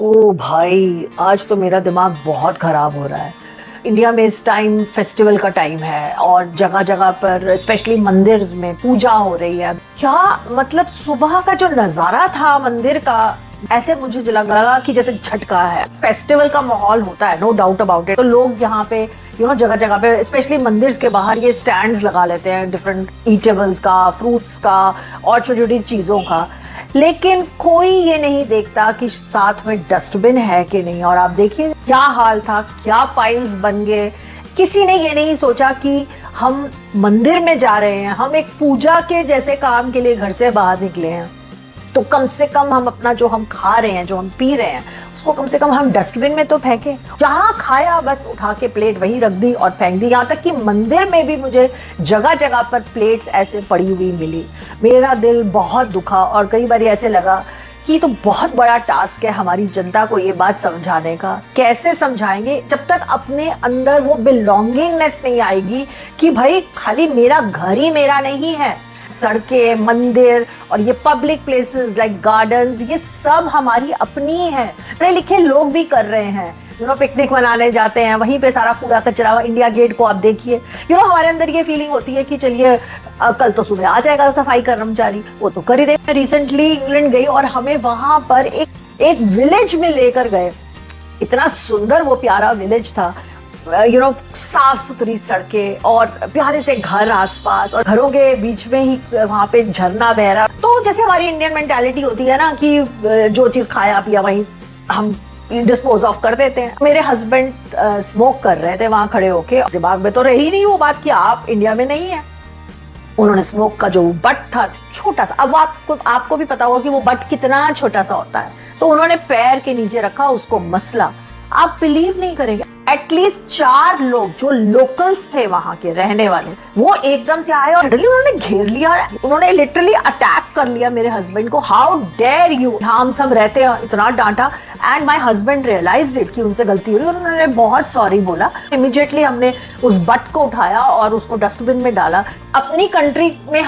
ओ भाई, आज तो मेरा दिमाग बहुत खराब हो रहा है। इंडिया में इस टाइम फेस्टिवल का टाइम है और जगह जगह पर स्पेशली मंदिर्स में पूजा हो रही है। क्या मतलब सुबह का जो नजारा था मंदिर का, ऐसे मुझे लगा कि जैसे झटका है। फेस्टिवल का माहौल होता है, नो डाउट अबाउट इट। तो लोग यहाँ पे जगह जगह पे स्पेशली मंदिर्स के बाहर ये स्टैंड्स लगा लेते हैं डिफरेंट ईटेबल्स का, फ्रूट्स का और छोटी छोटी चीजों का। लेकिन कोई ये नहीं देखता कि साथ में डस्टबिन है कि नहीं। और आप देखिए क्या हाल था, क्या पाइल्स बन गए। किसी ने ये नहीं सोचा कि हम मंदिर में जा रहे हैं, हम एक पूजा के जैसे काम के लिए घर से बाहर निकले हैं, तो कम से कम हम अपना जो हम खा रहे हैं, जो हम पी रहे हैं, उसको कम से कम हम डस्टबिन में तो फेंके। जहां खाया बस उठा के प्लेट वहीं रख दी और फेंक दी। यहाँ तक कि मंदिर में भी मुझे जगह जगह पर प्लेट्स ऐसे पड़ी हुई मिली। मेरा दिल बहुत दुखा और कई बार ऐसे लगा कि तो बहुत बड़ा टास्क है हमारी जनता को ये बात समझाने का। कैसे समझाएंगे जब तक अपने अंदर वो बिलोंगिंगनेस नहीं आएगी कि भाई खाली मेरा घर ही मेरा नहीं है। सड़कें, मंदिर और ये पब्लिक प्लेसेस लाइक गार्डन्स, ये सब हमारी अपनी है। पढ़े लिखे लोग भी कर रहे हैं, पिकनिक मनाने जाते हैं, वहीं पे सारा कूड़ा कचरा। इंडिया गेट को आप देखिए, हमारे अंदर ये फीलिंग होती है कि चलिए कल तो सुबह आ जाएगा सफाई कर्मचारी, वो तो कर ही देगा। रिसेंटली इंग्लैंड गई और हमें वहां पर एक विलेज में लेकर गए। इतना सुंदर वो प्यारा विलेज था, साफ सुथरी सड़कें और प्यारे से घर आसपास और घरों के बीच में ही वहां पे झरना बह रहा। तो जैसे हमारी इंडियन मेंटालिटी होती है ना कि जो चीज खाया पिया वही हम डिस्पोज ऑफ कर देते हैं। मेरे हस्बैंड स्मोक कर रहे थे वहां खड़े होके, दिमाग में तो रही नहीं वो बात कि आप इंडिया में नहीं है। उन्होंने स्मोक का जो बट था छोटा सा, अब आपको भी पता होगा कि वो बट कितना छोटा सा होता है, तो उन्होंने पैर के नीचे रखा, उसको मसला। आप बिलीव नहीं करेंगे, एटलीस्ट 4 लोग जो लोकल्स थे वहां के रहने वाले, वो एकदम से आए और सडनली उन्होंने घेर लिया। उन्होंने लिटरली अटैक कर लिया मेरे हस्बैंड को। हाउ डेयर यू, हम सब रहते हैं, इतना डांटा। And my husband realised it कि उनसे गलती हुई और उन्होंने बहुत सॉरी बोला। इमीडिएटली हमने उस बट को उठाया और उसको डस्टबिन में डाला। अपनी कंट्री में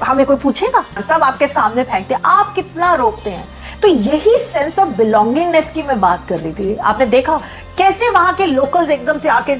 हमें कोई पूछेगा, सब आपके सामने फेंकते, आप कितना रोकते हैं। तो यही सेंस ऑफ बिलोंगिंगनेस की मैं बात कर रही थी। आपने देखा कैसे वहां के लोकल्स एकदम से आके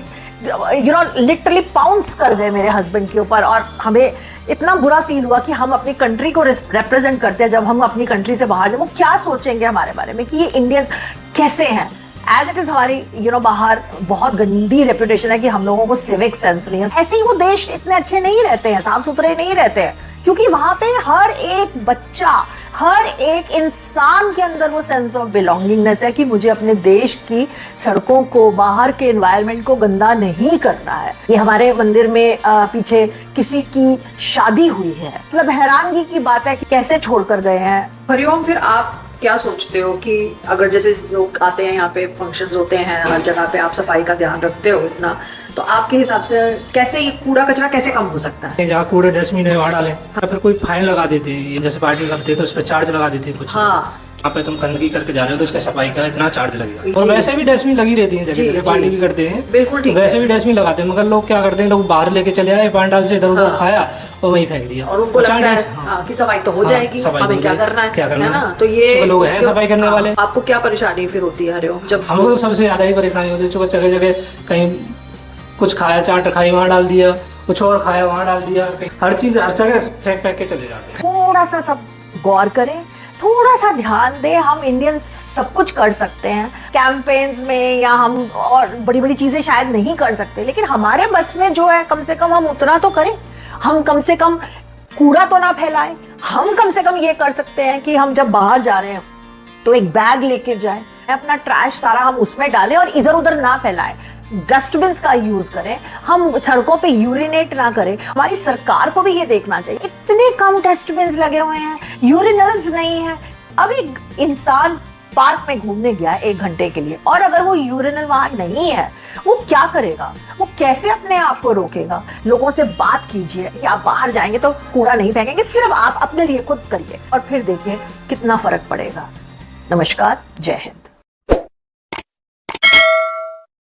लिटरली पाउंस कर गए मेरे हस्बैंड के ऊपर। और हमें इतना बुरा फील हुआ कि हम अपनी कंट्री को रिप्रेजेंट करते हैं। जब हम अपनी कंट्री से बाहर जाए, वो क्या सोचेंगे हमारे बारे में कि ये इंडियंस कैसे हैं। एज इट इज हमारी बाहर बहुत गंदी रेपुटेशन है कि हम लोगों को सिविक सेंस नहीं है। ऐसे ही वो देश इतने अच्छे नहीं रहते हैं, साफ सुथरे नहीं रहते हैं, क्योंकि वहां पे हर एक बच्चा, हर एक इंसान के अंदर वो सेंस ऑफ बिलोंगिंगनेस है कि मुझे अपने देश की सड़कों को, बाहर के एनवायरनमेंट को गंदा नहीं करना है। ये हमारे मंदिर में पीछे किसी की शादी हुई है, मतलब हैरानगी की बात है कि कैसे छोड़ कर गए हैं। हरिओम, फिर आप क्या सोचते हो कि अगर जैसे लोग आते हैं यहाँ पे, फंक्शंस होते हैं, हर जगह पे आप सफाई का ध्यान रखते हो इतना, तो आपके हिसाब से कैसे ये कूड़ा कचरा कैसे कम हो सकता है? जहाँ कूड़े डस्टबिन है वहाँ डालें, या फिर कोई फाइन लगा देते हैं, जैसे पार्टी करते हैं तो उस पर चार्ज लगा देते हैं कुछ। हाँ, यहाँ पे तुम गंदगी करके जा रहे हो तो उसका सफाई का इतना चार्ज लगेगा। और वैसे भी डस्टबिन लगी रहती है, जगह जगह पार्टी भी करते हैं, बिल्कुल ठीक, वैसे भी डस्टबिन लगाते हैं। मगर लोग क्या करते हैं, लोग बाहर लेके चले आए, पान डाल से इधर उधर खाया और वहीं फेंक दिया, और उनको लगता है कि सफाई तो हो जाएगी, हमें क्या करना है ना। तो ये लोग हैं सफाई करने वाले। आपको क्या परेशानी फिर होती है हरिओम? जब हमको तो सबसे ज्यादा ही परेशानी होती है, चूंकि जगह जगह कहीं कुछ खाया, चाट खाई वहाँ डाल दिया, कुछ और खाया वहाँ डाल दिया, हर चीज हर जगह फेंक के चले जाते हैं। थोड़ा सा सब गौर करें, थोड़ा सा ध्यान दें। हम इंडियंस सब कुछ कर सकते हैं कैंपेन्स में, या हम और बड़ी बड़ी चीजें शायद नहीं कर सकते, लेकिन हमारे बस में जो है कम से कम हम उतना तो करें। हम कम से कम कूड़ा तो ना फैलाएं। हम कम से कम ये कर सकते हैं कि हम जब बाहर जा रहे हैं तो एक बैग लेके जाएं, अपना ट्रैश सारा हम उसमें डालें और इधर उधर ना फैलाएं। डस्टबिन का यूज करें, हम सड़कों पे यूरिनेट ना करें। हमारी सरकार को भी ये देखना चाहिए, इतने कम डस्टबिन लगे हुए हैं, यूरिनल्स नहीं है। अब एक इंसान पार्क में घूमने गया 1 घंटे के लिए, और अगर वो यूरिनल वहां नहीं है, वो क्या करेगा? वो कैसे अपने आप को रोकेगा? लोगों से बात कीजिए कि आप बाहर जाएंगे तो कूड़ा नहीं फेंकेंगे, सिर्फ आप अपने लिए खुद करिए और फिर देखिए कितना फर्क पड़ेगा। नमस्कार, जय हिंद।